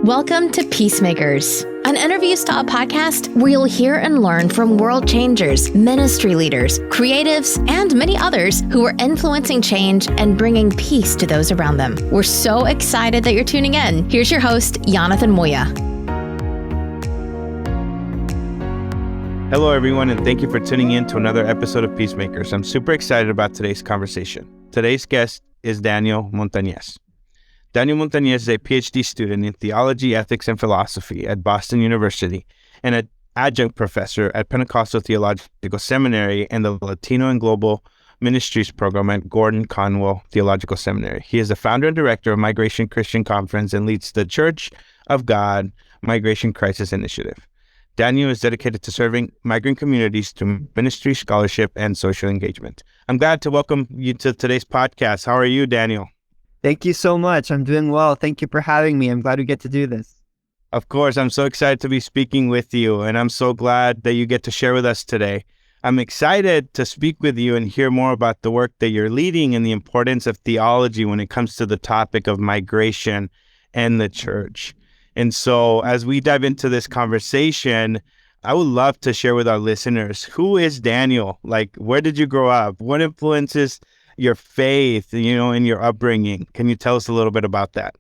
Welcome to Peacemakers, an interview-style podcast where you'll hear and learn from world changers, ministry leaders, creatives, and many others who are influencing change and bringing peace to those around them. We're so excited that you're tuning in. Here's your host, Jonathan Moya. Hello, everyone, and thank you for tuning in to another episode of Peacemakers. I'm super excited about today's conversation. Today's guest is Daniel Montañez. Daniel Montañez is a PhD student in theology, ethics, and philosophy at Boston University and an adjunct professor at Pentecostal Theological Seminary and the Latino and Global Ministries program at Gordon-Conwell Theological Seminary. He is the founder and director of Mygration Christian Conference and leads the Church of God Migration Crisis Initiative. Daniel is dedicated to serving migrant communities through ministry, scholarship, and social engagement. I'm glad to welcome you to today's podcast. How are you, Daniel? Thank you so much. I'm doing well. Thank you for having me. I'm glad we get to do this. Of course, I'm so excited to be speaking with you, and I'm so glad that you get to share with us today. I'm excited to speak with you and hear more about the work that you're leading and the importance of theology when it comes to the topic of migration and the church. And so as we dive into this conversation, I would love to share with our listeners, who is Daniel? Like, where did you grow up? What influences your faith, in your upbringing? Can you tell us a little bit about that?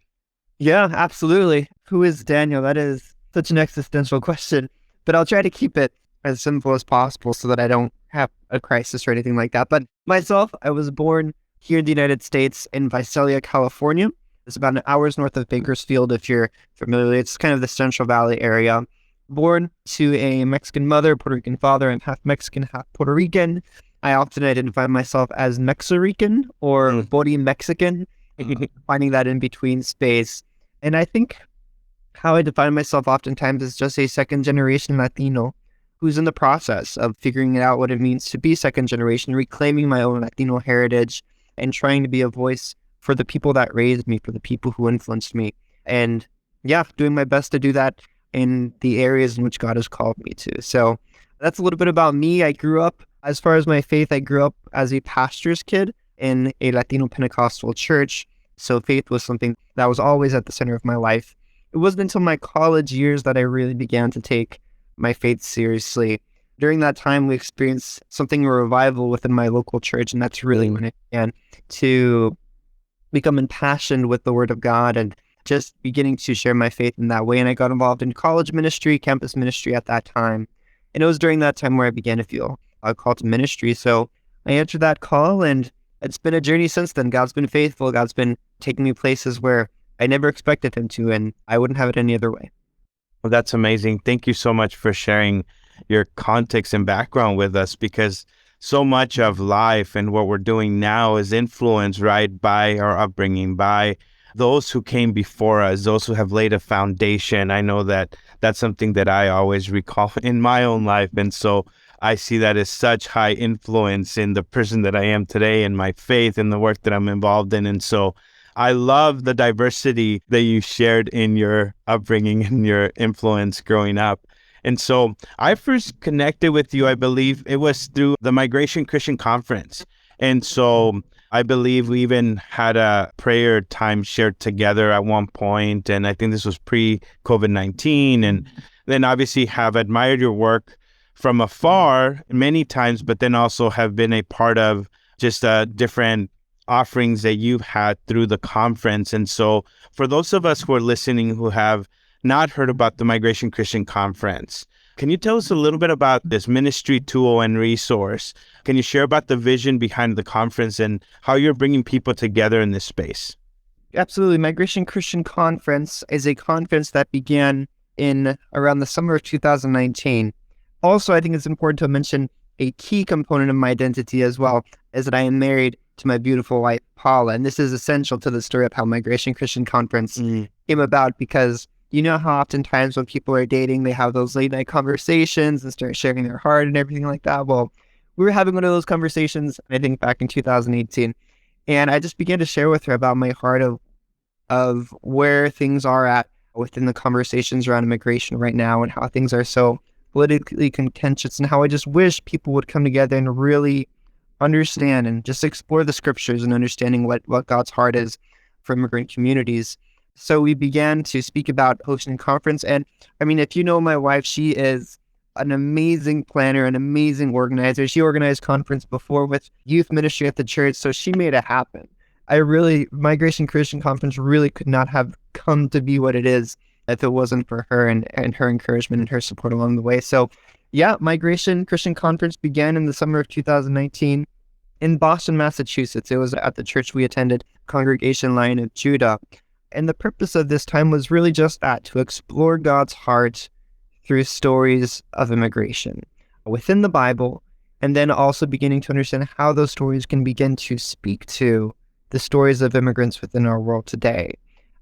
Yeah, absolutely. Who is Daniel? That is such an existential question, but I'll try to keep it as simple as possible so that I don't have a crisis or anything like that. But myself, I was born here in the United States in Visalia, California. It's about an hour's north of Bakersfield, if you're familiar. It's kind of the Central Valley area. Born to a Mexican mother, Puerto Rican father. I'm half Mexican, half Puerto Rican. I often identify myself as Mexarican or Bori Mexican, finding that in between space. And I think how I define myself oftentimes is just a second generation Latino who's in the process of figuring out what it means to be second generation, reclaiming my own Latino heritage and trying to be a voice for the people that raised me, for the people who influenced me. And yeah, doing my best to do that in the areas in which God has called me to. So that's a little bit about me. I grew up, as far as my faith, I grew up as a pastor's kid in a Latino Pentecostal church. So faith was something that was always at the center of my life. It wasn't until my college years that I really began to take my faith seriously. During that time, we experienced something of a revival within my local church, and that's really when I began to become impassioned with the Word of God and just beginning to share my faith in that way. And I got involved in college ministry, campus ministry at that time. And it was during that time where I began to feel a call to ministry. So I answered that call, and it's been a journey since then. God's been faithful. God's been taking me places where I never expected him to, and I wouldn't have it any other way. Well, that's amazing. Thank you so much for sharing your context and background with us, because so much of life and what we're doing now is influenced, right, by our upbringing, by those who came before us, those who have laid a foundation. I know that that's something that I always recall in my own life. And so I see that as such high influence in the person that I am today and my faith and the work that I'm involved in. And so I love the diversity that you shared in your upbringing and your influence growing up. And so I first connected with you, I believe it was through the Mygration Christian Conference. And so I believe we even had a prayer time shared together at one point. And I think this was pre-COVID-19. And then obviously have admired your work from afar many times, but then also have been a part of just different offerings that you've had through the conference. And so for those of us who are listening who have not heard about the Mygration Christian Conference, can you tell us a little bit about this ministry tool and resource? Can you share about the vision behind the conference and how you're bringing people together in this space? Absolutely. Mygration Christian Conference is a conference that began in around the summer of 2019. Also, I think it's important to mention a key component of my identity as well is that I am married to my beautiful wife, Paula. And this is essential to the story of how Mygration Christian Conference came about, because you know how oftentimes when people are dating, they have those late night conversations and start sharing their heart and everything like that. Well, we were having one of those conversations, I think back in 2018. And I just began to share with her about my heart of where things are at within the conversations around immigration right now and how things are so politically contentious, and how I just wish people would come together and really understand and just explore the scriptures and understanding what God's heart is for immigrant communities. So we began to speak about hosting a conference. And I mean, if you know my wife, she is an amazing planner, an amazing organizer. She organized conference before with youth ministry at the church, so she made it happen. Mygration Christian Conference really could not have come to be what it is if it wasn't for her and her encouragement and her support along the way. So yeah, Mygration Christian Conference began in the summer of 2019 in Boston, Massachusetts. It was at the church we attended, Congregation Lion of Judah. And the purpose of this time was really just that, to explore God's heart through stories of immigration within the Bible, and then also beginning to understand how those stories can begin to speak to the stories of immigrants within our world today.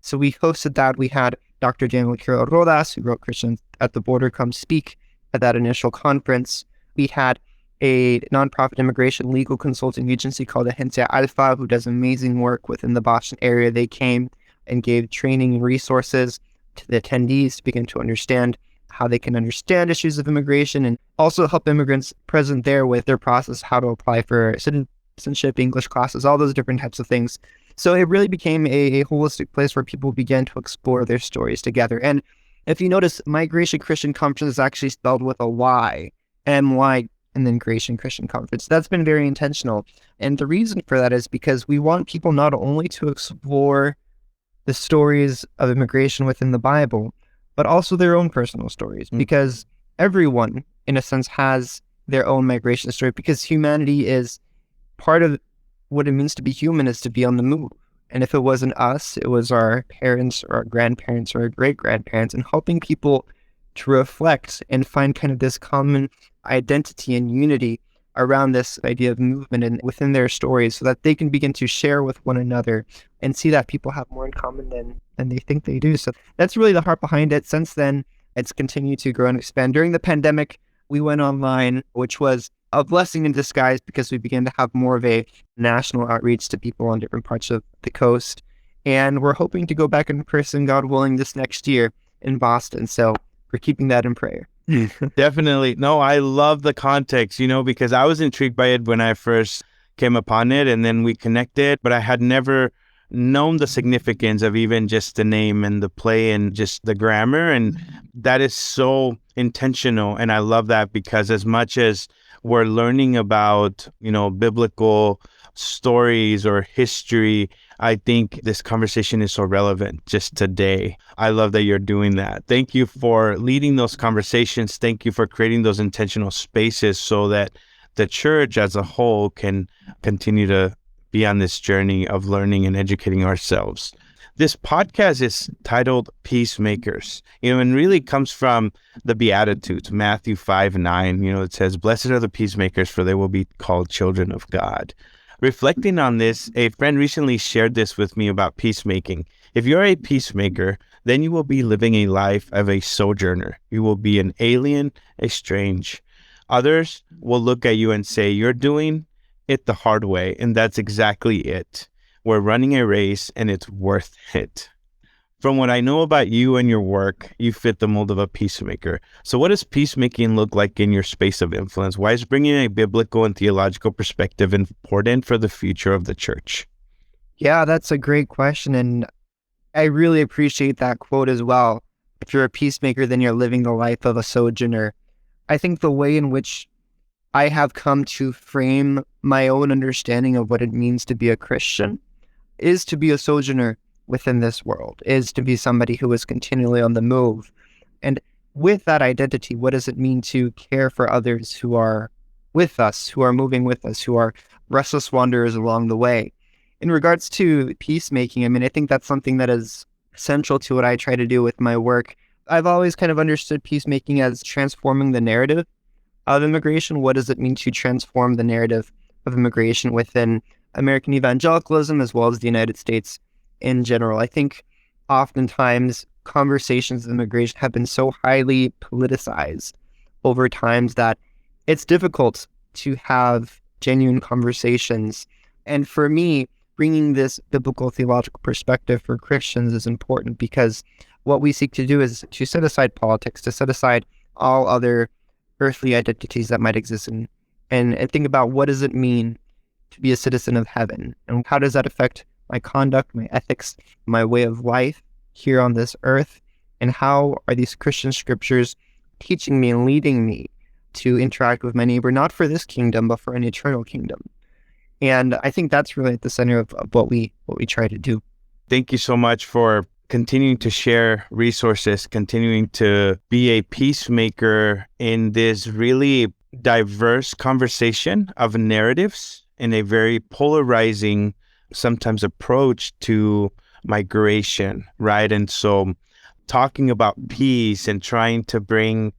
So we hosted that. We had Dr. Daniel Montañez, who wrote Christians at the Border, come speak at that initial conference. We had a nonprofit immigration legal consulting agency called Agencia Alpha, who does amazing work within the Boston area. They came and gave training and resources to the attendees to begin to understand how they can understand issues of immigration and also help immigrants present there with their process, how to apply for citizenship, English classes, all those different types of things. So it really became a holistic place where people began to explore their stories together. And if you notice, Mygration Christian Conference is actually spelled with a Y, M-Y, and then Mygration Christian Conference. That's been very intentional. And the reason for that is because we want people not only to explore the stories of immigration within the Bible, but also their own personal stories, because everyone, in a sense, has their own migration story, because humanity is part of what it means to be human is to be on the move. And if it wasn't us, it was our parents or our grandparents or our great-grandparents, and helping people to reflect and find kind of this common identity and unity around this idea of movement and within their stories, so that they can begin to share with one another and see that people have more in common than they think they do. So that's really the heart behind it. Since then, it's continued to grow and expand. During the pandemic, we went online, which was a blessing in disguise because we began to have more of a national outreach to people on different parts of the coast. And we're hoping to go back in person, God willing, this next year in Boston. So we're keeping that in prayer. Definitely. No, I love the context, because I was intrigued by it when I first came upon it, and then we connected, but I had never known the significance of even just the name and the play and just the grammar. And that is so intentional. And I love that, because as much as we're learning about, biblical stories or history, I think this conversation is so relevant just today. I love that you're doing that. Thank you for leading those conversations. Thank you for creating those intentional spaces so that the church as a whole can continue to be on this journey of learning and educating ourselves. This podcast is titled Peacemakers, and really comes from the Beatitudes, Matthew 5:9. It says, "Blessed are the peacemakers, for they will be called children of God." Reflecting on this, a friend recently shared this with me about peacemaking. If you're a peacemaker, then you will be living a life of a sojourner. You will be an alien, a strange. Others will look at you and say, "You're doing it the hard way," and that's exactly it. We're running a race, and it's worth it. From what I know about you and your work, you fit the mold of a peacemaker. So what does peacemaking look like in your space of influence? Why is bringing a biblical and theological perspective important for the future of the church? Yeah, that's a great question. And I really appreciate that quote as well. If you're a peacemaker, then you're living the life of a sojourner. I think the way in which I have come to frame my own understanding of what it means to be a Christian is to be a sojourner within this world, is to be somebody who is continually on the move. And with that identity, what does it mean to care for others who are with us, who are moving with us, who are restless wanderers along the way? In regards to peacemaking, I think that's something that is central to what I try to do with my work. I've always kind of understood peacemaking as transforming the narrative of immigration. What does it mean to transform the narrative of immigration within American evangelicalism as well as the United States in general? I think oftentimes conversations of immigration have been so highly politicized over times that it's difficult to have genuine conversations. And for me, bringing this biblical theological perspective for Christians is important, because what we seek to do is to set aside politics, to set aside all other earthly identities that might exist, and think about what does it mean to be a citizen of heaven, and how does that affect my conduct, my ethics, my way of life, here on this earth? And how are these Christian scriptures teaching me and leading me to interact with my neighbor, not for this kingdom, but for an eternal kingdom? And I think that's really at the center of what we try to do. Thank you so much for continuing to share resources, continuing to be a peacemaker in this really diverse conversation of narratives in a very polarizing, sometimes approach to migration, right? And so talking about peace and trying to bring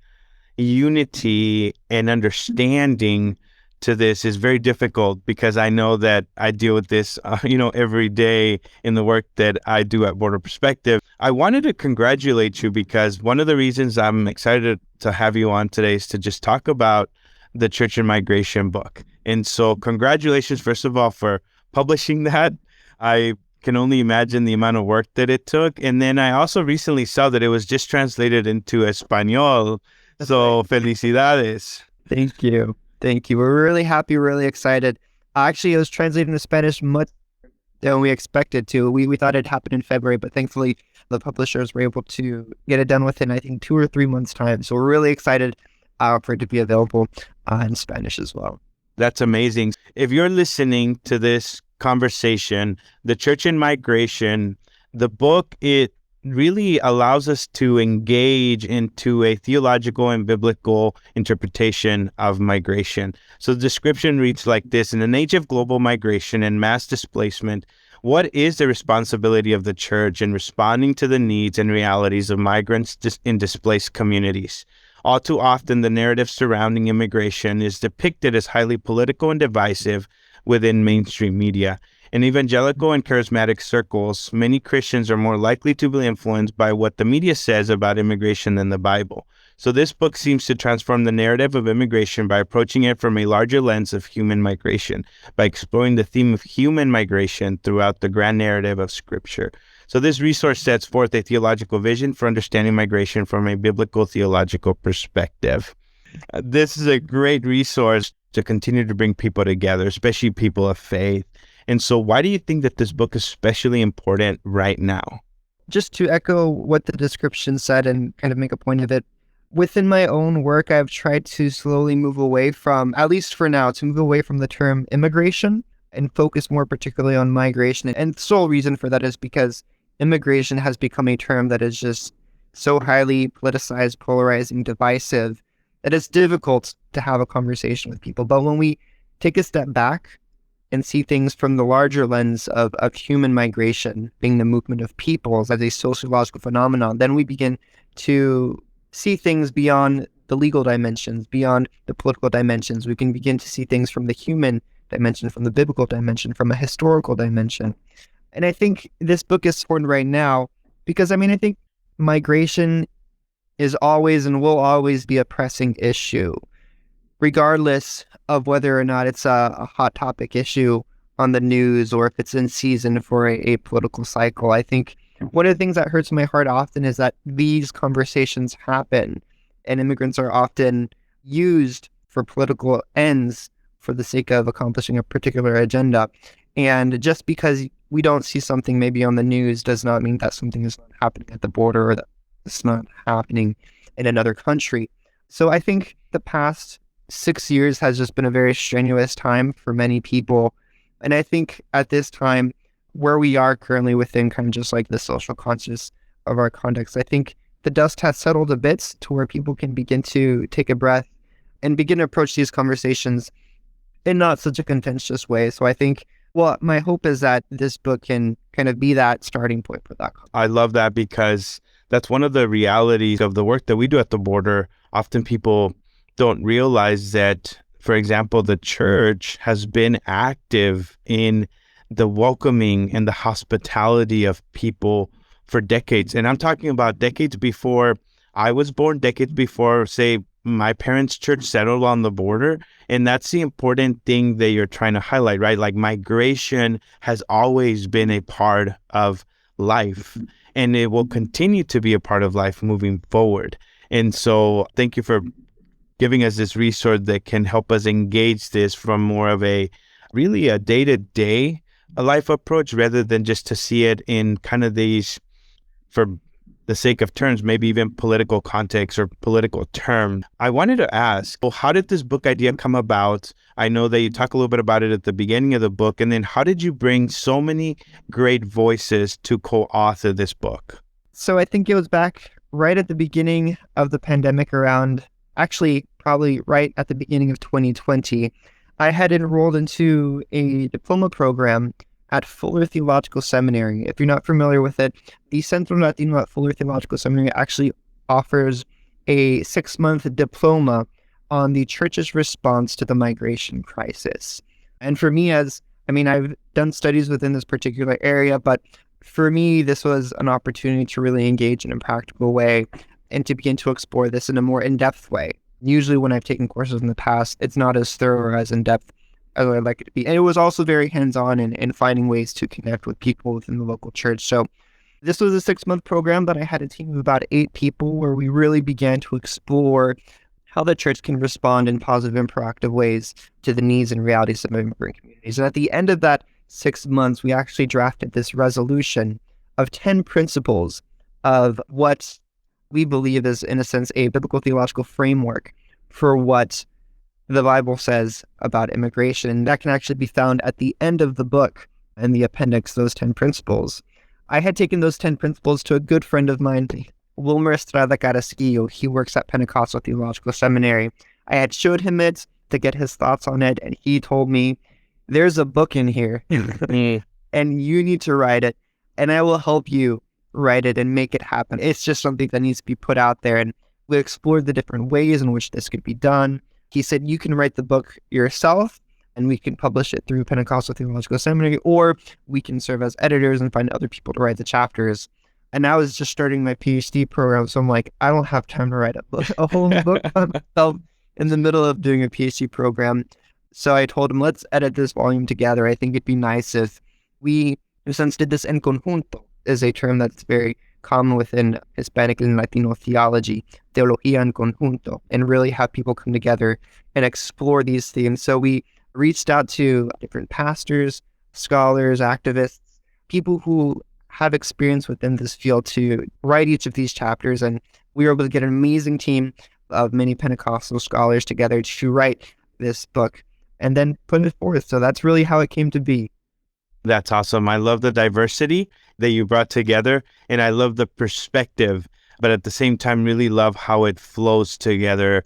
unity and understanding to this is very difficult, because I know that I deal with this, every day in the work that I do at Border Perspective. I wanted to congratulate you, because one of the reasons I'm excited to have you on today is to just talk about the Church and Migration book. And so congratulations, first of all, for publishing that. I can only imagine the amount of work that it took. And then I also recently saw that it was just translated into Espanol. So felicidades. Thank you. Thank you. We're really happy, really excited. Actually, it was translated into Spanish much than we expected to. We thought it'd happen in February, but thankfully the publishers were able to get it done within, I think, 2 or 3 months' time. So we're really excited for it to be available in Spanish as well. That's amazing. If you're listening to this conversation, The Church and Migration, the book, it really allows us to engage into a theological and biblical interpretation of migration. So the description reads like this: in an age of global migration and mass displacement, what is the responsibility of the church in responding to the needs and realities of migrants in displaced communities? All too often, the narrative surrounding immigration is depicted as highly political and divisive within mainstream media. In evangelical and charismatic circles, many Christians are more likely to be influenced by what the media says about immigration than the Bible. So this book seems to transform the narrative of immigration by approaching it from a larger lens of human migration, by exploring the theme of human migration throughout the grand narrative of Scripture. So this resource sets forth a theological vision for understanding migration from a biblical theological perspective. This is a great resource to continue to bring people together, especially people of faith. And so why do you think that this book is especially important right now? Just to echo what the description said and kind of make a point of it, within my own work, I've tried to slowly move away from, at least for now, to move away from the term immigration and focus more particularly on migration. And the sole reason for that is because immigration has become a term that is just so highly politicized, polarizing, divisive, that it's difficult to have a conversation with people. But when we take a step back and see things from the larger lens of human migration being the movement of peoples as a sociological phenomenon, then we begin to see things beyond the legal dimensions, beyond the political dimensions. We can begin to see things from the human dimension, from the biblical dimension, from a historical dimension. And I think this book is important right now because, I think migration is always and will always be a pressing issue, regardless of whether or not it's a hot topic issue on the news or if it's in season for a political cycle. I think one of the things that hurts my heart often is that these conversations happen and immigrants are often used for political ends for the sake of accomplishing a particular agenda. And just because we don't see something maybe on the news does not mean that something is not happening at the border or that it's not happening in another country. So I think the past 6 years has just been a very strenuous time for many people. And I think at this time, where we are currently within kind of just like the social conscious of our context, I think the dust has settled a bit to where people can begin to take a breath and begin to approach these conversations in not such a contentious way. So I think, well, my hope is that this book can kind of be that starting point for that. I love that, because that's one of the realities of the work that we do at the border. Often people don't realize that, for example, the church has been active in the welcoming and the hospitality of people for decades. And I'm talking about decades before I was born, decades before, say, my parents' church settled on the border. And that's the important thing that you're trying to highlight, right? Like migration has always been a part of life, and it will continue to be a part of life moving forward. And so thank you for giving us this resource that can help us engage this from more of a really a day-to-day life approach, rather than just to see it in kind of these for the sake of terms, maybe even political context or political term. I wanted to ask, well, how did this book idea come about? I know that you talk a little bit about it at the beginning of the book, and then how did you bring so many great voices to co-author this book? So I think it was back right at the beginning of the pandemic, around actually probably right at the beginning of 2020. I had enrolled into a diploma program at Fuller Theological Seminary. If you're not familiar with it, the Centro Latino at Fuller Theological Seminary actually offers a 6-month diploma on the church's response to the migration crisis. And for me, I've done studies within this particular area, but for me, this was an opportunity to really engage in a practical way and to begin to explore this in a more in-depth way. Usually when I've taken courses in the past, it's not as thorough or as in-depth as I'd like it to be. And it was also very hands-on in finding ways to connect with people within the local church. So this was a 6-month program that I had a team of about 8 people where we really began to explore how the church can respond in positive and proactive ways to the needs and realities of immigrant communities. And at the end of that 6 months, we actually drafted this resolution of 10 principles of what we believe is, in a sense, a biblical theological framework for what the Bible says about immigration. And that can actually be found at the end of the book in the appendix, those 10 principles. I had taken those 10 principles to a good friend of mine, Wilmer Estrada Carrasquillo. He works at Pentecostal Theological Seminary. I had showed him it to get his thoughts on it, and he told me, there's a book in here, and you need to write it, and I will help you write it and make it happen. It's just something that needs to be put out there. And we explored the different ways in which this could be done. He said, you can write the book yourself, and we can publish it through Pentecostal Theological Seminary, or we can serve as editors and find other people to write the chapters. And I was just starting my PhD program, so I'm like, I don't have time to write a whole book by myself in the middle of doing a PhD program. So I told him, let's edit this volume together. I think it'd be nice if we, in a sense, did this en conjunto, is a term that's very common within Hispanic and Latino theology, teología en conjunto, and really have people come together and explore these themes. So we reached out to different pastors, scholars, activists, people who have experience within this field to write each of these chapters. And we were able to get an amazing team of many Pentecostal scholars together to write this book and then put it forth. So that's really how it came to be. That's awesome. I love the diversity that you brought together, and I love the perspective, but at the same time, really love how it flows together,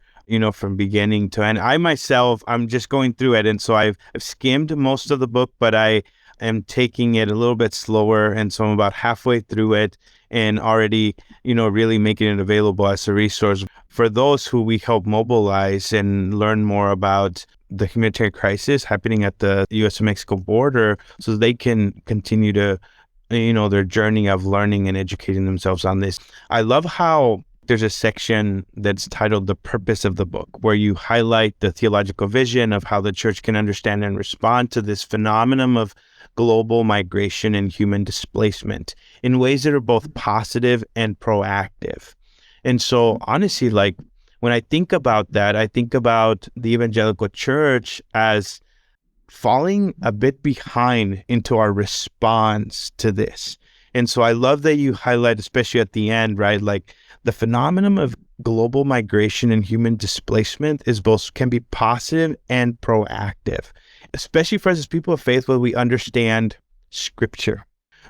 from beginning to end. I myself, I'm just going through it, and so I've skimmed most of the book, but I am taking it a little bit slower, and so I'm about halfway through it and already, really making it available as a resource for those who we help mobilize and learn more about the humanitarian crisis happening at the U.S.-Mexico border, so they can continue to, their journey of learning and educating themselves on this. I love how there's a section that's titled The Purpose of the Book, where you highlight the theological vision of how the church can understand and respond to this phenomenon of global migration and human displacement in ways that are both positive and proactive. And so honestly, when I think about that, I think about the evangelical church as falling a bit behind into our response to this. And so I love that you highlight, especially at the end, right? The phenomenon of global migration and human displacement can be positive and proactive, especially for us as people of faith where we understand Scripture.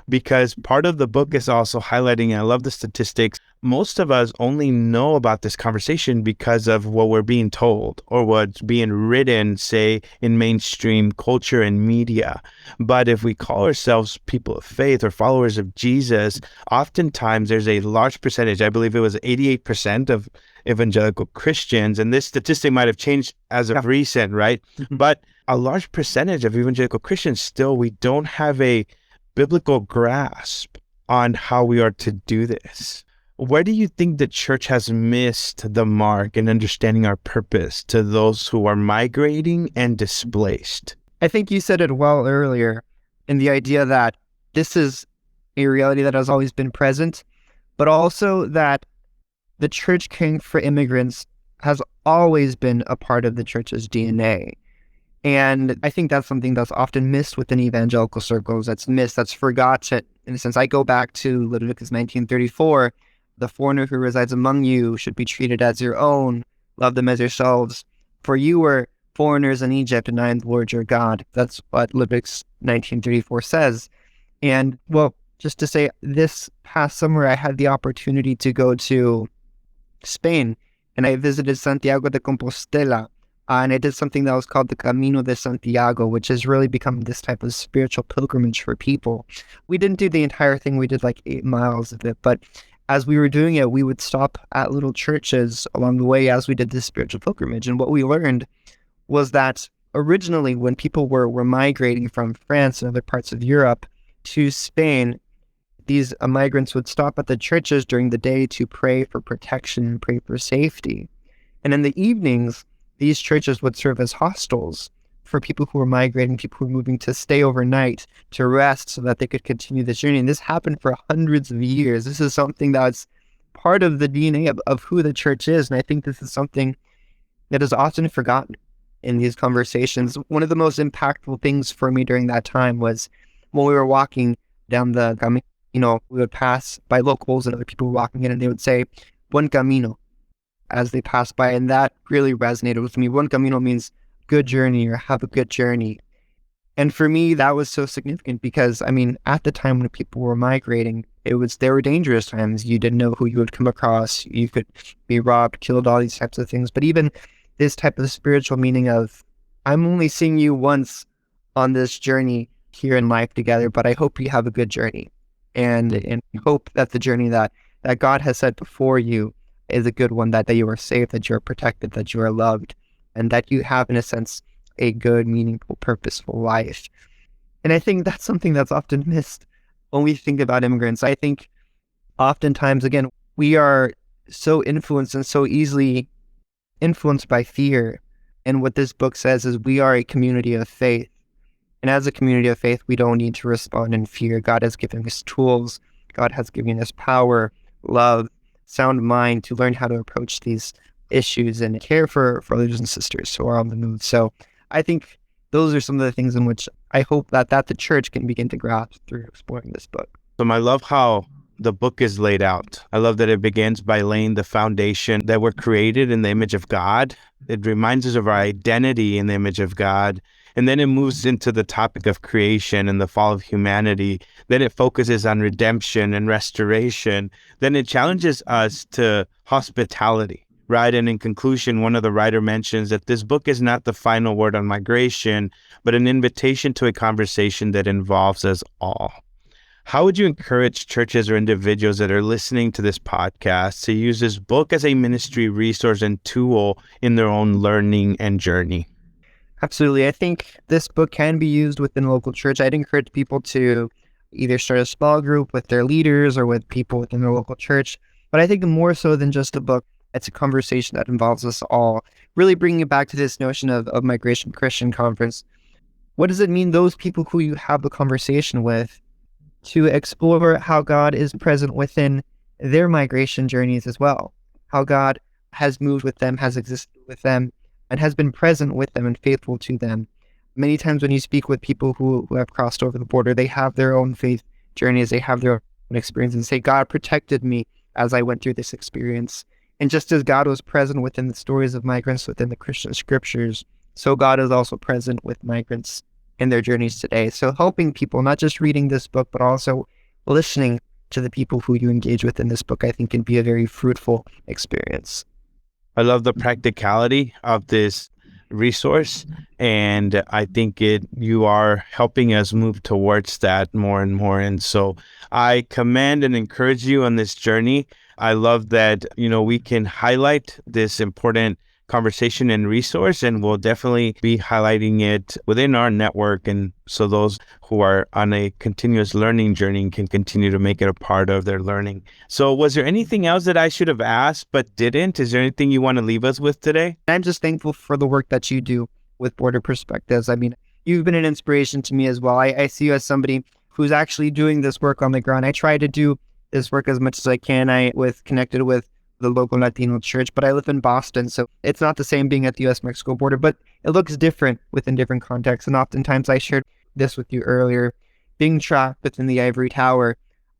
Because part of the book is also highlighting, and I love the statistics, most of us only know about this conversation because of what we're being told or what's being written, say, in mainstream culture and media. But if we call ourselves people of faith or followers of Jesus, oftentimes there's a large percentage, I believe it was 88% of evangelical Christians, and this statistic might have changed as of recent, right? Mm-hmm. But a large percentage of evangelical Christians still, we don't have a biblical grasp on how we are to do this. Where do you think the church has missed the mark in understanding our purpose to those who are migrating and displaced? I think you said it well earlier in the idea that this is a reality that has always been present, but also that the church caring for immigrants has always been a part of the church's DNA. And I think that's something that's often missed within evangelical circles. That's missed, that's forgotten. In a sense, I go back to Leviticus 19:34, the foreigner who resides among you should be treated as your own, love them as yourselves. For you were foreigners in Egypt, and I am the Lord your God. That's what Leviticus 19:34 says. And well, just to say, this past summer, I had the opportunity to go to Spain, and I visited Santiago de Compostela. And I did something that was called the Camino de Santiago, which has really become this type of spiritual pilgrimage for people. We didn't do the entire thing. We did like 8 miles of it. But as we were doing it, we would stop at little churches along the way as we did this spiritual pilgrimage. And what we learned was that originally when people were migrating from France and other parts of Europe to Spain, these migrants would stop at the churches during the day to pray for protection and pray for safety. And in the evenings, these churches would serve as hostels for people who were migrating, people who were moving to stay overnight, to rest so that they could continue this journey. And this happened for hundreds of years. This is something that's part of the DNA of who the church is. And I think this is something that is often forgotten in these conversations. One of the most impactful things for me during that time was when we were walking down the Camino, we would pass by locals and other people walking in, and they would say, Buen Camino, as they passed by. And that really resonated with me. Buen Camino means good journey or have a good journey. And for me, that was so significant because, I mean, at the time when people were migrating, there were dangerous times. You didn't know who you would come across. You could be robbed, killed, all these types of things. But even this type of spiritual meaning of, I'm only seeing you once on this journey here in life together, but I hope you have a good journey. And hope that the journey that God has set before you is a good one, that you are safe, that you're protected, that you are loved, and that you have, in a sense, a good, meaningful, purposeful life. And I think that's something that's often missed when we think about immigrants. I think oftentimes, again, we are so influenced and so easily influenced by fear. And what this book says is we are a community of faith. And as a community of faith, we don't need to respond in fear. God has given us tools. God has given us power, love, sound mind to learn how to approach these issues and care for brothers and sisters who are on the move. So I think those are some of the things in which I hope that the church can begin to grasp through exploring this book. So I love how the book is laid out. I love that it begins by laying the foundation that we're created in the image of God. It reminds us of our identity in the image of God. And then it moves into the topic of creation and the fall of humanity. Then it focuses on redemption and restoration. Then it challenges us to hospitality, right? And in conclusion, one of the writer mentions that this book is not the final word on migration, but an invitation to a conversation that involves us all. How would you encourage churches or individuals that are listening to this podcast to use this book as a ministry resource and tool in their own learning and journey? Absolutely. I think this book can be used within a local church. I'd encourage people to either start a small group with their leaders or with people within their local church. But I think more so than just a book, it's a conversation that involves us all. Really bringing it back to this notion of Mygration Christian Conference. What does it mean, those people who you have the conversation with, to explore how God is present within their migration journeys as well? How God has moved with them, has existed with them, and has been present with them and faithful to them. Many times when you speak with people who have crossed over the border, they have their own faith journeys, they have their own experience, and say, God protected me as I went through this experience. And just as God was present within the stories of migrants within the Christian scriptures, so God is also present with migrants in their journeys today. So helping people, not just reading this book, but also listening to the people who you engage with in this book, I think can be a very fruitful experience. I love the practicality of this resource, and I think you are helping us move towards that more and more. And so I commend and encourage you on this journey. I love that, we can highlight this important conversation and resource, and we'll definitely be highlighting it within our network. And so those who are on a continuous learning journey can continue to make it a part of their learning. So was there anything else that I should have asked but didn't? Is there anything you want to leave us with today? I'm just thankful for the work that you do with Border Perspectives. I mean, you've been an inspiration to me as well. I see you as somebody who's actually doing this work on the ground. I try to do this work as much as I can. Connected with the local Latino church, but I live in Boston, so it's not the same being at the U.S.-Mexico border, but it looks different within different contexts. And oftentimes I shared this with you earlier, being trapped within the ivory tower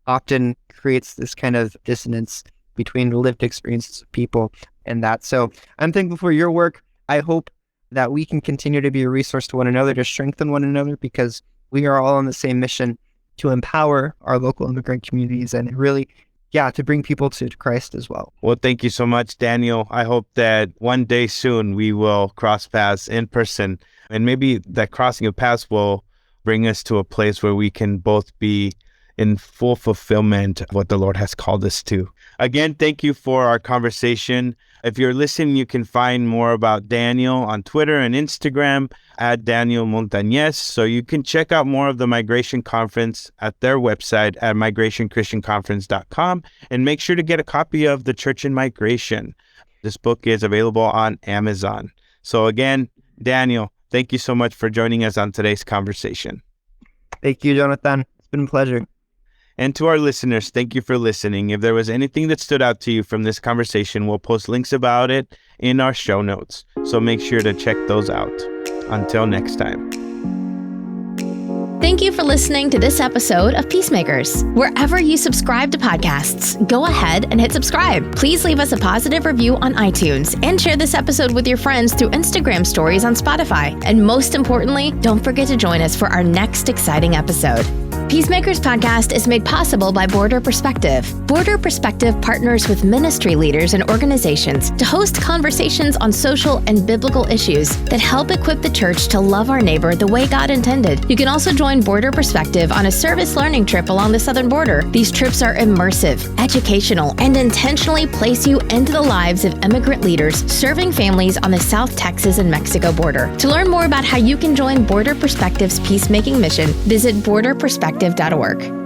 often creates this kind of dissonance between the lived experiences of people and that. So I'm thankful for your work. I hope that we can continue to be a resource to one another, to strengthen one another, because we are all on the same mission to empower our local immigrant communities and really, to bring people to Christ as well. Well, thank you so much, Daniel. I hope that one day soon we will cross paths in person, and maybe that crossing of paths will bring us to a place where we can both be in full fulfillment of what the Lord has called us to. Again, thank you for our conversation. If you're listening, you can find more about Daniel on Twitter and Instagram at Daniel Montañez. So you can check out more of the Mygration Conference at their website at migrationchristianconference.com, and make sure to get a copy of The Church in Migration. This book is available on Amazon. So again, Daniel, thank you so much for joining us on today's conversation. Thank you, Jonathan. It's been a pleasure. And to our listeners, thank you for listening. If there was anything that stood out to you from this conversation, we'll post links about it in our show notes. So make sure to check those out. Until next time. Thank you for listening to this episode of Peacemakers. Wherever you subscribe to podcasts, go ahead and hit subscribe. Please leave us a positive review on iTunes and share this episode with your friends through Instagram stories on Spotify. And most importantly, don't forget to join us for our next exciting episode. Peacemakers Podcast is made possible by Border Perspective. Border Perspective partners with ministry leaders and organizations to host conversations on social and biblical issues that help equip the church to love our neighbor the way God intended. You can also join Border Perspective on a service learning trip along the southern border. These trips are immersive, educational, and intentionally place you into the lives of immigrant leaders serving families on the South Texas and Mexico border. To learn more about how you can join Border Perspective's peacemaking mission, visit borderperspective.org.